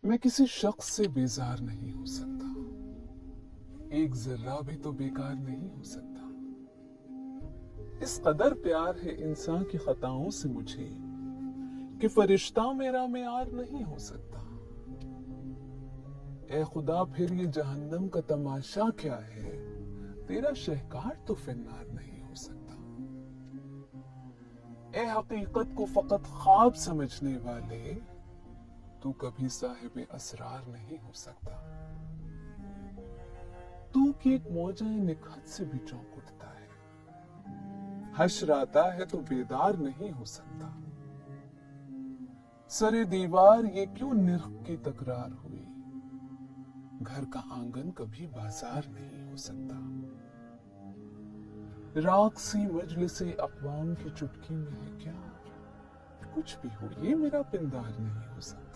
मैं किसी शख्स से बेजार नहीं हो सकता, एक जर्रा भी तो बेकार नहीं हो सकता। इस कदर प्यार है इंसान की खताओं से मुझे कि फरिश्ता मेरा मेयार नहीं हो सकता। ए खुदा फिर ये जहन्नम का तमाशा क्या है, तेरा शहकार तो फिन्नार नहीं हो सकता। ए हकीकत को फकत ख्वाब समझने वाले, तू कभी साहिब असरार नहीं हो सकता। तू की एक मौजा निखत से भी चौंक उठता है, हश्र आता है तो बेदार नहीं हो सकता। सरे दीवार ये क्यों निर्ख की तकरार हुई, घर का आंगन कभी बाजार नहीं हो सकता। राक्सी मजलिसे अक़वाम की चुटकी में है क्या, कुछ भी हो ये मेरा पिंदार नहीं हो सकता।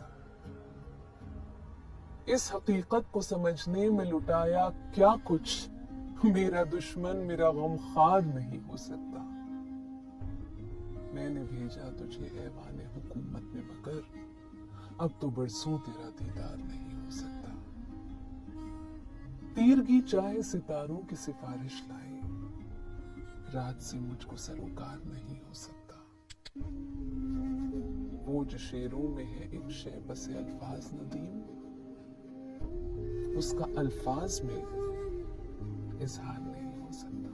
इस हकीकत को समझने में लुटाया क्या कुछ, मेरा दुश्मन मेरा गमखार नहीं हो सकता। मैंने भेजा तुझे ऐवाने हुकूमत में, मगर अब तो बरसों तेरा दीदार नहीं हो सकता। तीरगी चाहे सितारों की सिफारिश लाए, रात से मुझको सरोकार नहीं हो सकता। वो जो शेरों में है एक शे बसे अल्फाज नदीम, उसका अल्फाज में इजहार नहीं हो सकता।